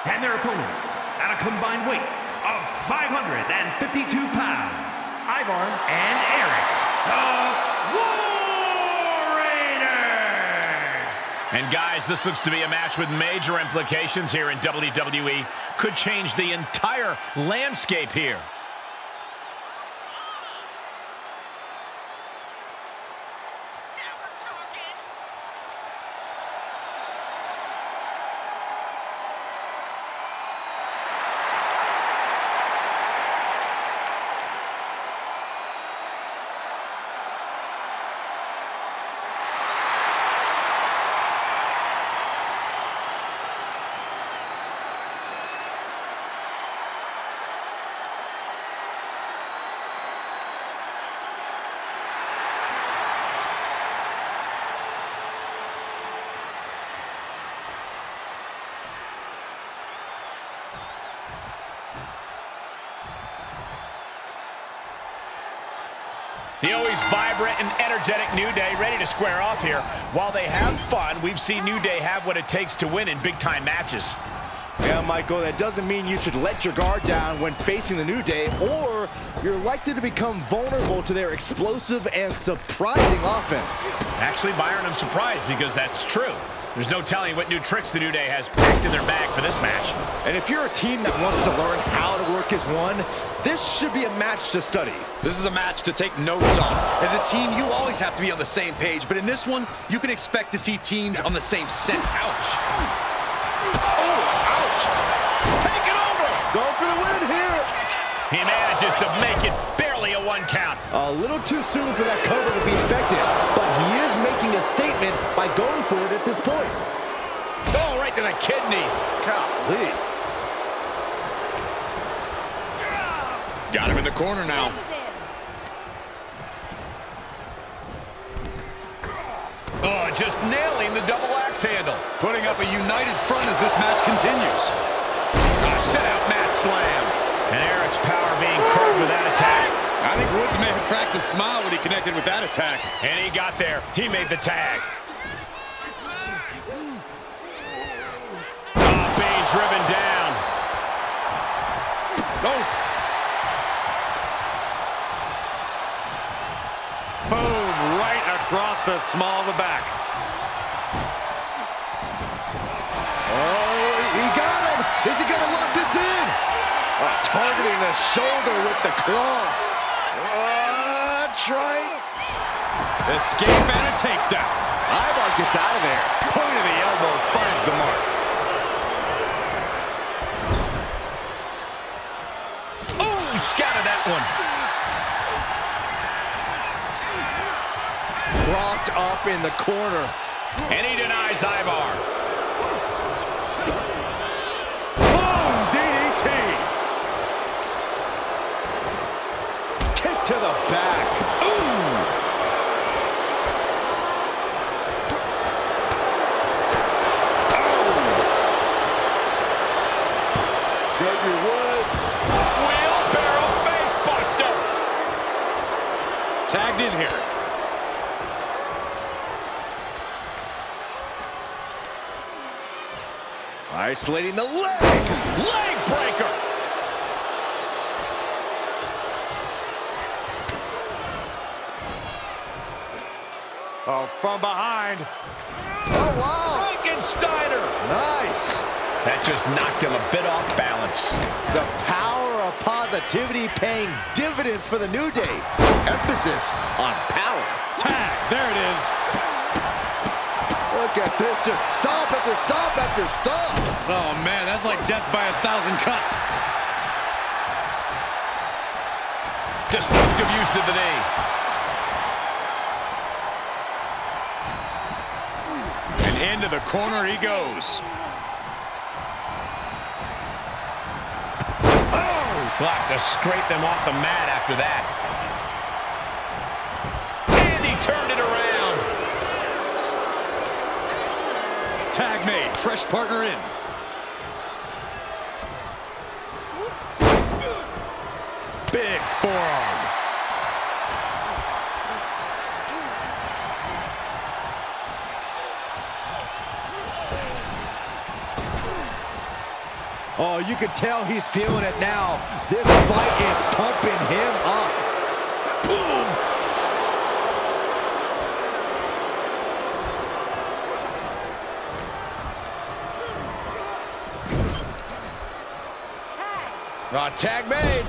S1: And their opponents, at a combined weight of 552 pounds, Ivar and Erik, the War Raiders!
S4: And guys, this looks to be a match with major implications here in WWE. Could change the entire landscape here. The always vibrant and energetic New Day ready to square off here. While they have fun, we've seen New Day have what it takes to win in big-time matches.
S3: Yeah, Michael, that doesn't mean you should let your guard down when facing the New Day, or you're likely to become vulnerable to their explosive and surprising offense.
S4: Actually, Byron, I'm surprised because that's true. There's no telling what new tricks the New Day has packed in their bag for this match.
S3: And if you're a team that wants to learn how to work as one, this should be a match to study.
S2: This is a match to take notes on. As a team, you always have to be on the same page, but in this one, you can expect to see teams on the same sentence.
S4: Ouch. Take it over!
S3: Going for the win here!
S4: He manages to make it barely a 1 count.
S3: A little too soon for that cover to be effective, but he is making a statement by going for it at this point.
S4: Oh, right to the kidneys.
S3: Golly.
S2: Got him in the corner now.
S4: Oh, just nailing the double axe handle.
S2: Putting up a united front as this match continues.
S4: A sit-out mat slam. And Erik's power being curbed with that attack.
S2: I think Woods may have cracked a smile when he connected with that attack.
S4: And he got there. He made the tag. Oh, being driven down.
S2: Oh. Boom, right across the small of the back.
S3: Oh, he got him! Is he gonna lock this in? Targeting the shoulder with the claw. Trying.
S2: Escape and a takedown.
S3: Ivar gets out of there.
S2: Point of the elbow finds the mark.
S4: Oh, scattered that one.
S3: Propped up in the corner.
S4: And he denies Ivar.
S2: Boom, DDT.
S3: Kick to the back. Xavier Woods.
S4: Wheelbarrow face buster.
S2: Tagged in here.
S3: Isolating the leg.
S4: Leg breaker.
S2: Oh, from behind.
S3: Oh, wow.
S4: Frankensteiner.
S3: Nice.
S4: That just knocked him a bit off balance.
S3: The power of positivity paying dividends for the New Day. Emphasis on power.
S2: Tag, there it is.
S3: Look at this, just stomp after stomp after stomp.
S2: Oh, man, that's like death by 1,000 cuts.
S4: Destructive use of the knee.
S2: And into the corner he goes.
S4: We'll have to scrape them off the mat after that. And he turned it around.
S2: Tag made, fresh partner in. Big forearm.
S3: Oh, you can tell he's feeling it now. This fight is pumping him up. Boom!
S4: Tag made.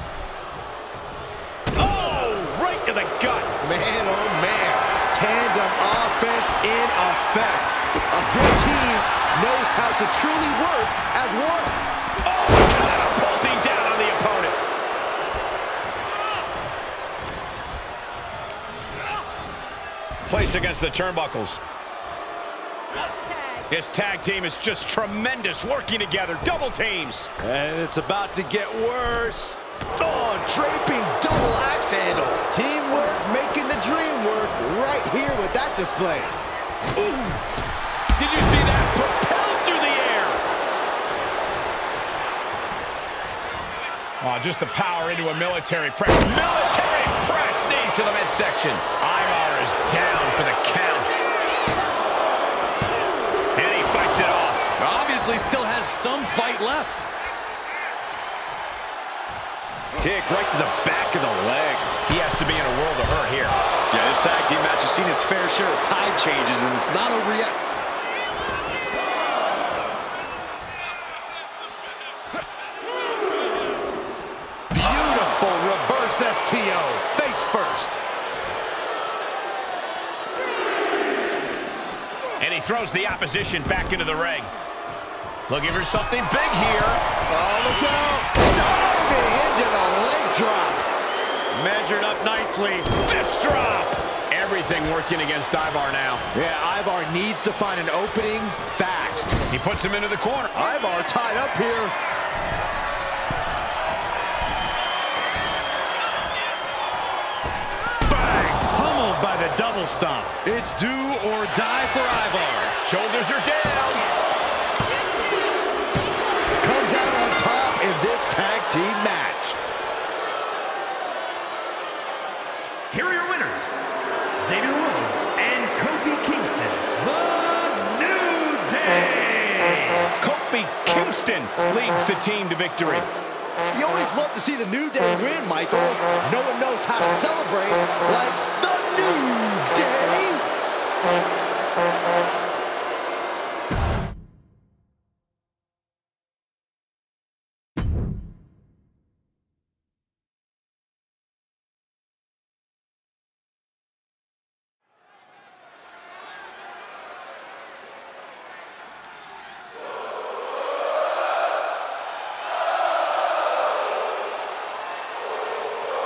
S4: Oh, right to the gut.
S3: Man, oh man. Tandem offense in effect. A good team knows how to truly work as one.
S4: Oh, catapulting down on the opponent. Placed against the turnbuckles. His tag team is just tremendous, working together, double teams.
S3: And it's about to get worse. Oh, draping double axe handle. Teamwork making the dream work right here with that display.
S4: Ooh. Did you see that? Propelled through the air. Oh, just the power into a military press. Military press, knees to the midsection. midsection. Ivar is down for the count. And he fights it off.
S2: Obviously still has some fight left.
S4: Kick right to the back of the leg. He has to be in a world of hurt here.
S2: Yeah, this tag team match has seen its fair share of tide changes, and it's not over yet.
S4: Beautiful reverse STO. Face first. And he throws the opposition back into the ring. Looking for something big here.
S3: Oh, look out! Diving into the leg drop.
S2: Measured up nicely.
S4: Fist drop. Everything working against Ivar now.
S3: Yeah, Ivar needs to find an opening fast.
S4: He puts him into the corner.
S3: Ivar tied up here.
S2: Bang! Pummeled by the double stomp. It's do or die for Ivar.
S4: Shoulders are down.
S3: Comes out on top in this tag team match.
S1: Here are your winners, Xavier and Kofi Kingston, the New Day.
S4: Kofi Kingston leads the team to victory.
S3: You always love to see the New Day win, Michael. No one knows how to celebrate like the New Day.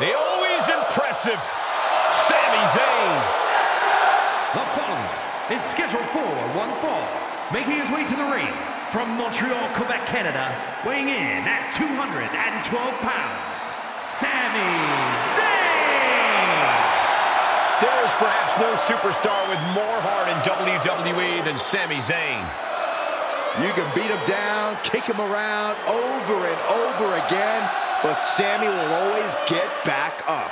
S4: The always impressive Sami Zayn.
S1: The following is scheduled for one fall, making his way to the ring from Montreal, Quebec, Canada, weighing in at 212 pounds, Sami Zayn.
S4: There is perhaps no superstar with more heart in WWE than Sami Zayn.
S3: You can beat him down, kick him around over and over again, but Sami will always get back up.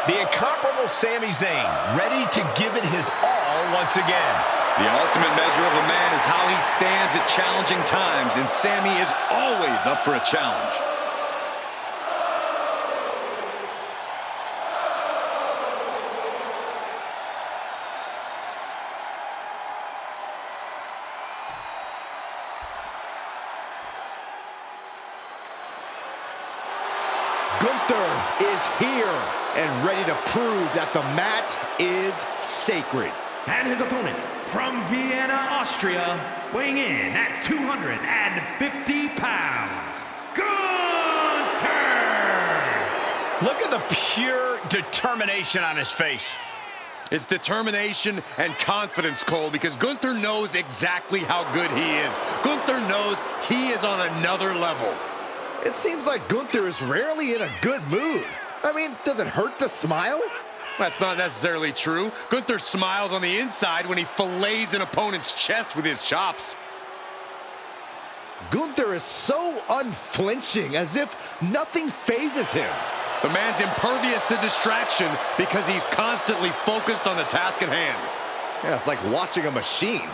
S4: The incomparable Sami Zayn, ready to give it his all once again.
S2: The ultimate measure of a man is how he stands at challenging times, and Sami is always up for a challenge.
S3: Gunther is here and ready to prove that the mat is sacred.
S1: And his opponent from Vienna, Austria, weighing in at 250 pounds, Gunther!
S4: Look at the pure determination on his face.
S2: It's determination and confidence, Cole, because Gunther knows exactly how good he is. Gunther knows he is on another level.
S3: It seems like Gunther is rarely in a good mood. I mean, does it hurt to smile?
S2: That's not necessarily true. Gunther smiles on the inside when he fillets an opponent's chest with his chops.
S3: Gunther is so unflinching, as if nothing phases him.
S2: The man's impervious to distraction because he's constantly focused on the task at hand.
S3: Yeah, it's like watching a machine.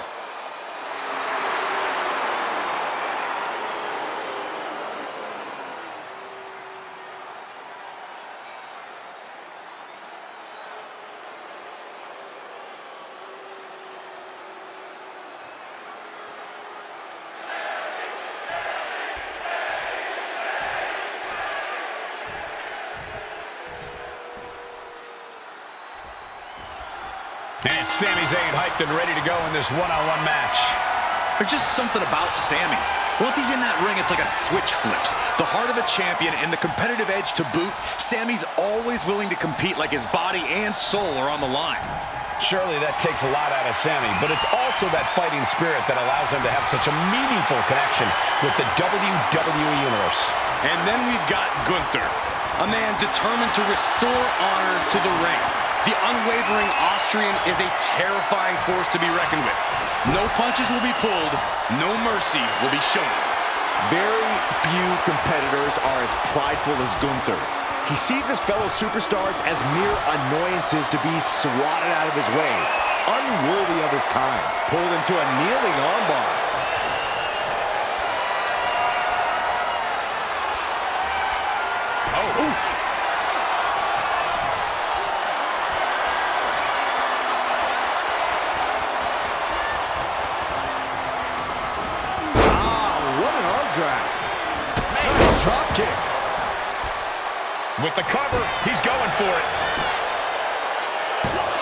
S4: And Sami Zayn hyped and ready to go in this one-on-one match.
S2: There's just something about Sami. Once he's in that ring, it's like a switch flips. The heart of a champion and the competitive edge to boot, Sami's always willing to compete like his body and soul are on the line.
S4: Surely that takes a lot out of Sami, but it's also that fighting spirit that allows him to have such a meaningful connection with the WWE Universe.
S2: And then we've got Gunther, a man determined to restore honor to the ring. The unwavering Austrian is a terrifying force to be reckoned with. No punches will be pulled, no mercy will be shown.
S3: Very few competitors are as prideful as Gunther. He sees his fellow superstars as mere annoyances to be swatted out of his way. Unworthy of his time. Pulled into a kneeling armbar.
S2: Oh, oof.
S3: What an arm drag. Nice drop kick.
S4: With the cover, he's going for it.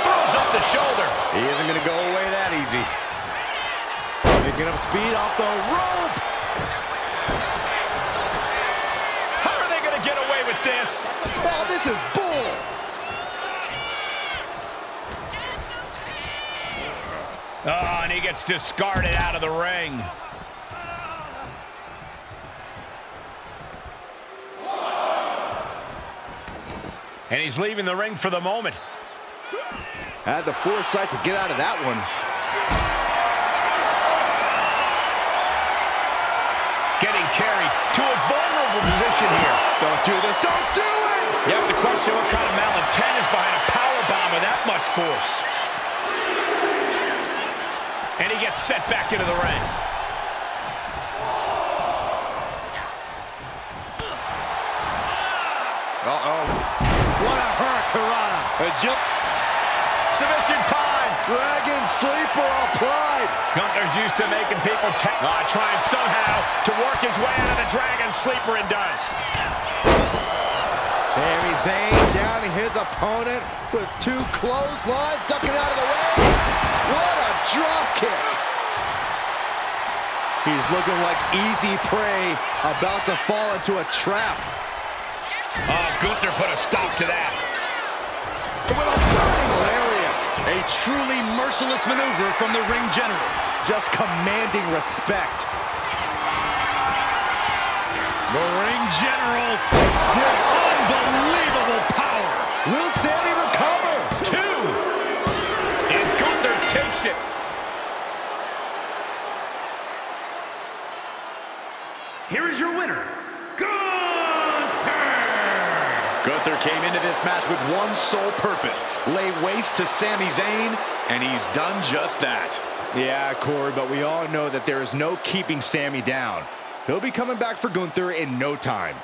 S4: Throws up the shoulder.
S3: He isn't going to go away that easy. Picking up speed off the rope.
S4: How are they going to get away with this?
S3: Oh, this is bull.
S4: Oh, and he gets discarded out of the ring. And he's leaving the ring for the moment.
S3: Had the foresight to get out of that one.
S4: Getting carried to a vulnerable position here.
S3: Don't do this. Don't do it!
S4: You have to question what kind of malintent is behind a powerbomb with that much force. And he gets set back into the ring.
S2: Uh-oh. What a hurricanrana. A jump.
S4: Submission time.
S3: Dragon sleeper applied.
S4: Gunther's used to making people trying somehow to work his way out of the dragon sleeper, and does.
S3: Sami Zayn down to his opponent with two clotheslines, ducking out of the way. What a drop kick. He's looking like easy prey, about to fall into a trap.
S4: Oh, Gunther put a stop to that.
S3: With a burning lariat.
S2: A truly merciless maneuver from the ring general.
S3: Just commanding respect.
S2: The ring general with unbelievable power.
S3: Will Sami recover?
S4: Two. And Gunther takes it.
S1: Here is your winner, Gunther!
S2: Gunther came into this match with one sole purpose, lay waste to Sami Zayn, and he's done just that.
S3: Yeah, Corey, but we all know that there is no keeping Sami down. He'll be coming back for Gunther in no time.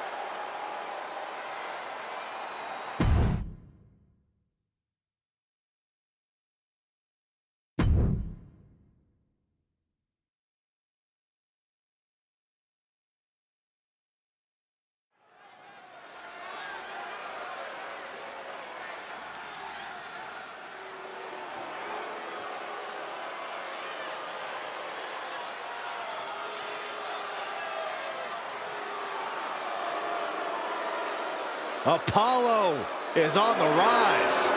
S3: Apollo is on the rise.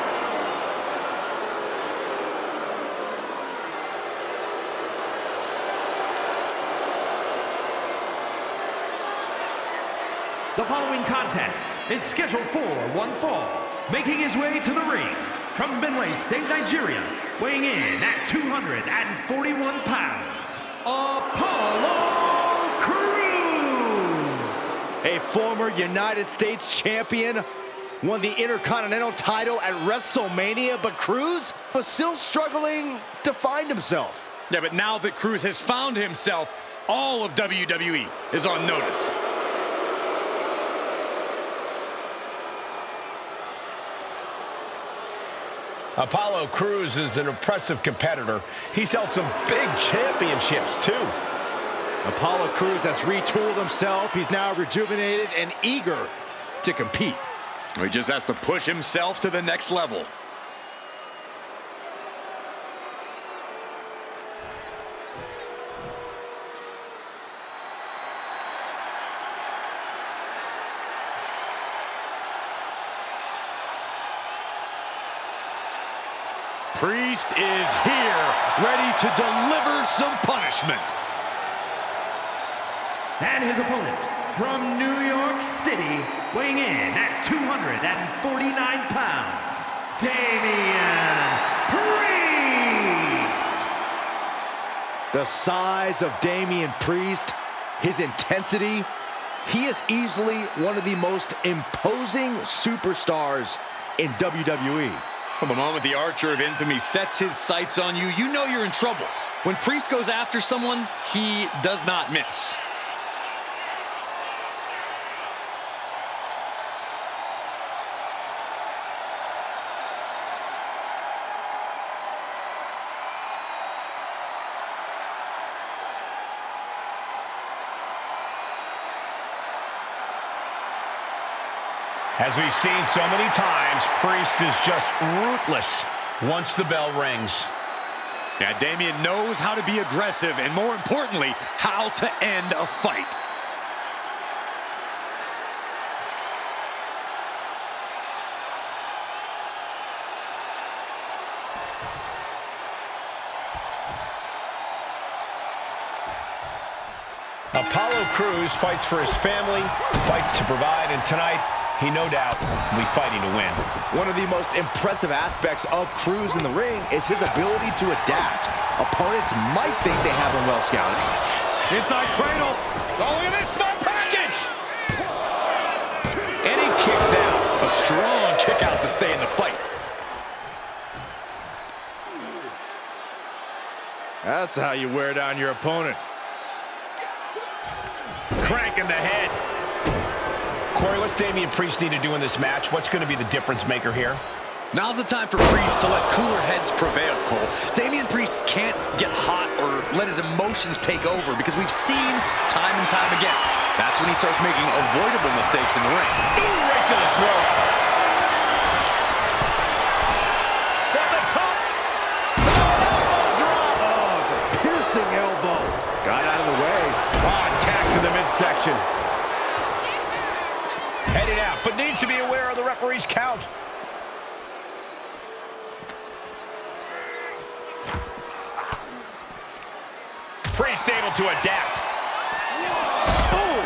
S1: The following contest is scheduled for one fall. Making his way to the ring from Benue State, Nigeria, weighing in at 241 pounds, Apollo Crews.
S3: A former United States champion, won the Intercontinental title at WrestleMania, but Crews was still struggling to find himself.
S2: Yeah, but now that Crews has found himself, all of WWE is on notice.
S4: Apollo Crews is an impressive competitor. He's held some big championships, too.
S3: Apollo Crews has retooled himself. He's now rejuvenated and eager to compete.
S2: He just has to push himself to the next level. Priest is here, ready to deliver some punishment.
S1: And his opponent from New York City, weighing in at 249 pounds, Damian Priest.
S3: The size of Damian Priest, his intensity, he is easily one of the most imposing superstars in WWE.
S2: From the moment the Archer of Infamy sets his sights on you, you know you're in trouble. When Priest goes after someone, he does not miss.
S4: As we've seen so many times, Priest is just ruthless once the bell rings.
S2: Yeah, Damian knows how to be aggressive and, more importantly, how to end a fight.
S4: Apollo Crews fights for his family, fights to provide, and tonight, he no doubt will be fighting to win.
S3: One of the most impressive aspects of Crews in the ring is his ability to adapt. Opponents might think they have him well scouted.
S2: Inside cradle.
S4: Oh, look at this small package! And he kicks out.
S2: A strong kick out to stay in the fight.
S5: That's how you wear down your opponent.
S4: Crank in the head. Corey, what's Damian Priest need to do in this match? What's going to be the difference maker here?
S2: Now's the time for Priest to let cooler heads prevail, Cole. Damian Priest can't get hot or let his emotions take over because we've seen time and time again. That's when he starts making avoidable mistakes in the ring.
S4: Ooh, right to the throat. From the top.
S5: Elbow drop. Oh, it's a piercing elbow.
S3: Got out of the way.
S4: Oh, attack to the midsection. Headed out, but needs to be aware of the referee's count. Priest able to adapt. Ooh.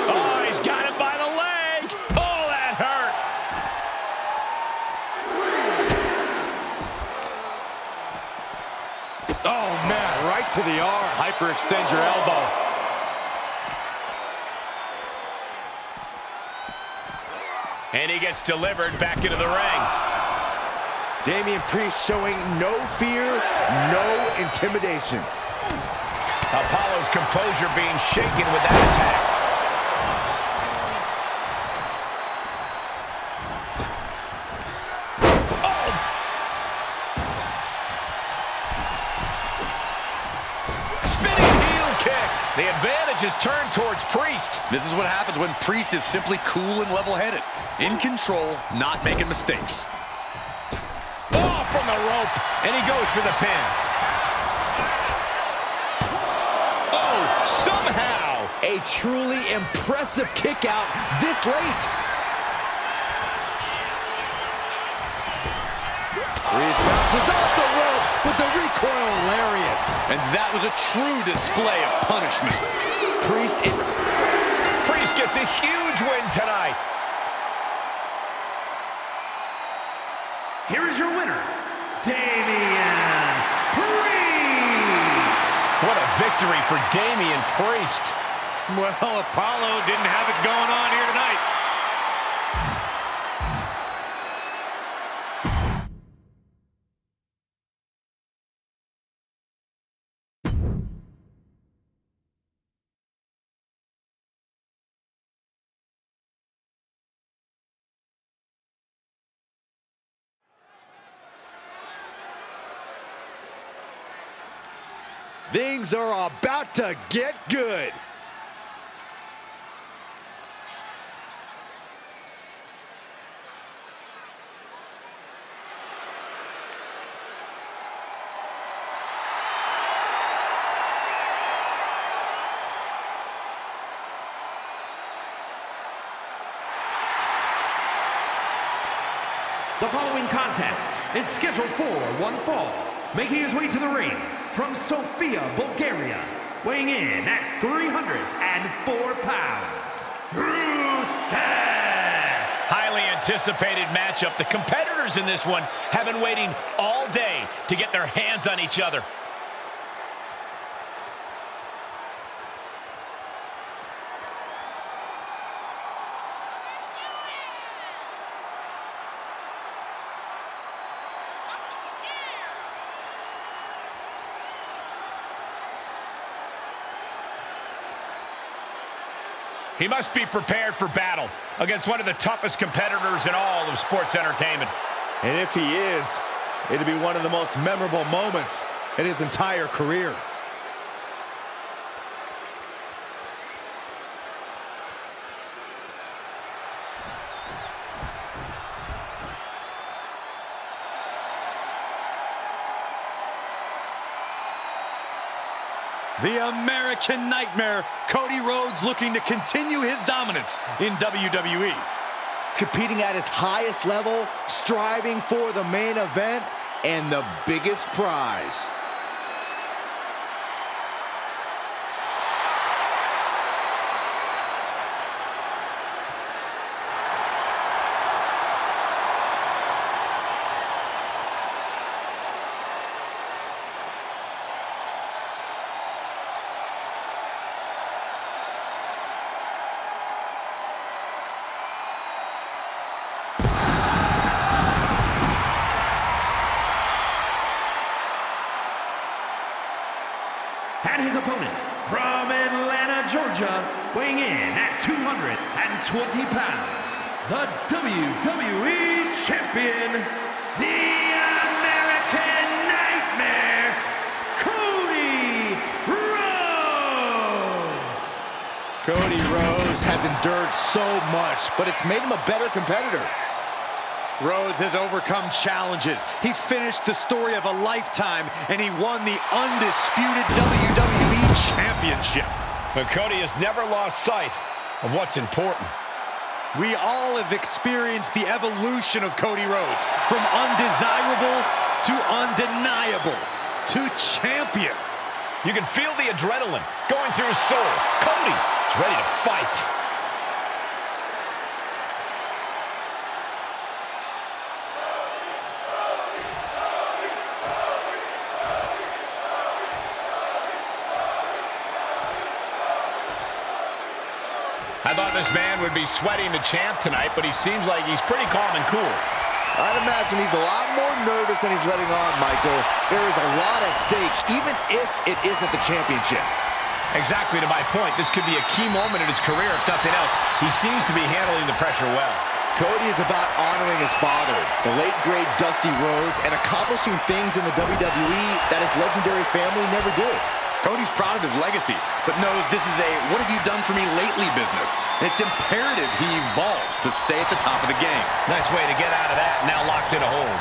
S4: Oh, he's got him by the leg. Oh, that hurt.
S5: Oh, man, right to the arm. Hyperextend your elbow.
S4: And he gets delivered back into the ring.
S3: Damian Priest showing no fear, no intimidation.
S4: Apollo's composure being shaken with that attack. Oh! Spinning heel kick. The advantage is turned towards Priest.
S2: This is what happens when Priest is simply cool and level-headed. In control, not making mistakes.
S4: Oh, from the rope. And he goes for the pin. Oh, somehow.
S3: A truly impressive kick out this late. Priest bounces off the rope with the recoil lariat.
S2: And that was a true display of punishment.
S3: Priest
S4: gets a huge win tonight.
S1: Here is your winner, Damian Priest.
S4: What a victory for Damian Priest.
S2: Well, Apollo didn't have it going on here tonight.
S3: Things are about to get good.
S1: The following contest is scheduled for one fall. Making his way to the ring from Sofia, Bulgaria, weighing in at 304 pounds, Rusev!
S4: Highly anticipated matchup. The competitors in this one have been waiting all day to get their hands on each other. He must be prepared for battle against one of the toughest competitors in all of sports entertainment.
S5: And if he is, it'll be one of the most memorable moments in his entire career.
S2: The American Nightmare, Cody Rhodes, looking to continue his dominance in WWE.
S3: Competing at his highest level, striving for the main event and the biggest prize.
S1: And his opponent from Atlanta, Georgia, weighing in at 220 pounds, the WWE Champion, the American Nightmare, Cody Rhodes!
S3: Cody Rhodes has endured so much, but it's made him a better competitor.
S2: Rhodes has overcome challenges. He finished the story of a lifetime, and he won the undisputed WWE Championship.
S4: But Cody has never lost sight of what's important.
S2: We all have experienced the evolution of Cody Rhodes, from undesirable to undeniable to champion.
S4: You can feel the adrenaline going through his soul. Cody is ready to fight. I thought this man would be sweating the champ tonight, but he seems like he's pretty calm and cool.
S3: I'd imagine he's a lot more nervous than he's letting on, Michael. There is a lot at stake, even if it isn't the championship.
S4: Exactly to my point. This could be a key moment in his career, if nothing else. He seems to be handling the pressure well.
S3: Cody is about honoring his father, the late, great Dusty Rhodes, and accomplishing things in the WWE that his legendary family never did.
S2: Cody's proud of his legacy, but knows this is a what have you done for me lately business. It's imperative he evolves to stay at the top of the game.
S4: Nice way to get out of that. Now locks in a hold.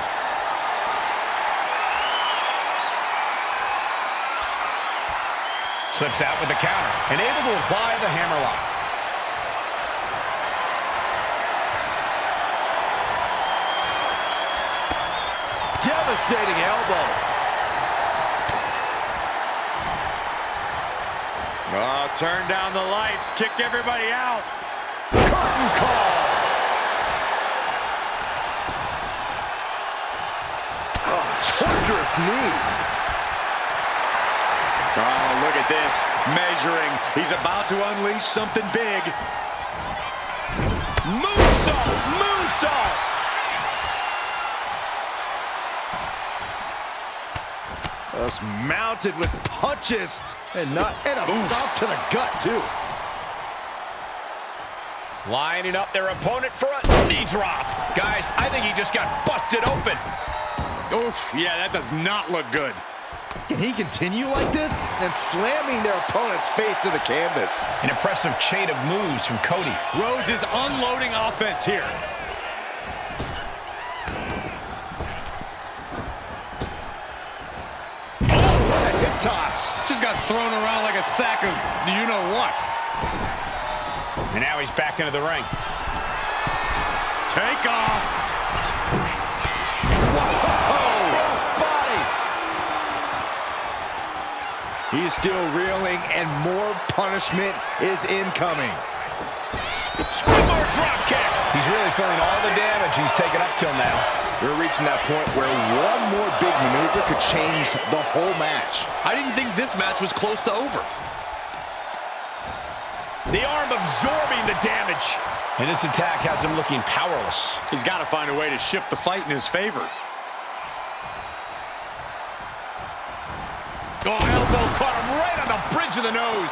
S4: Slips out with the counter and able to apply the hammerlock.
S5: Devastating elbow.
S2: Oh, turn down the lights, kick everybody out.
S5: Curtain call. Oh, torturous knee.
S2: Oh, look at this, measuring. He's about to unleash something big.
S4: Moonsault! Moonsault!
S5: Just mounted with punches and a stop to the gut, too.
S4: Lining up their opponent for a knee drop. Guys, I think he just got busted open.
S2: Oof, yeah, that does not look good.
S3: Can he continue like this? And slamming their opponent's face to the canvas.
S4: An impressive chain of moves from Cody.
S2: Rhodes is unloading offense here.
S3: Toss.
S2: Just got thrown around like a sack of you-know-what.
S4: And now he's back into the ring.
S2: Take off.
S3: He's still reeling, and more punishment is incoming.
S4: Springboard drop kick. He's really feeling all the damage he's taken up till now.
S3: We're reaching that point where one more big maneuver could change the whole match.
S2: I didn't think this match was close to over.
S4: The arm absorbing the damage. And this attack has him looking powerless.
S2: He's got to find a way to shift the fight in his favor.
S4: Oh, elbow caught him right on the bridge of the nose.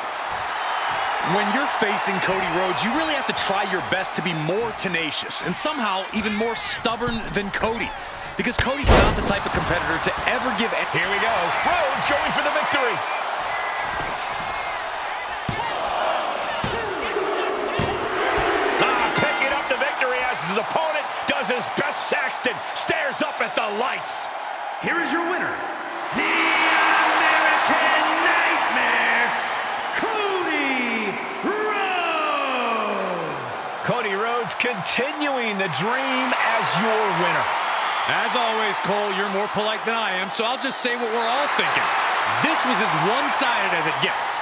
S2: When you're facing Cody Rhodes, you really have to try your best to be more tenacious and somehow even more stubborn than Cody. Because Cody's not the type of competitor to ever give in.
S4: Here we go. Rhodes going for the victory. Picking up the victory as his opponent does his best Saxton. Stares up at the lights.
S1: Here is your winner, the American Nightmare, Cody Rhodes.
S4: Cody Rhodes continuing the dream as your winner.
S2: As always, Cole, you're more polite than I am, so I'll just say what we're all thinking. This was as one-sided as it gets.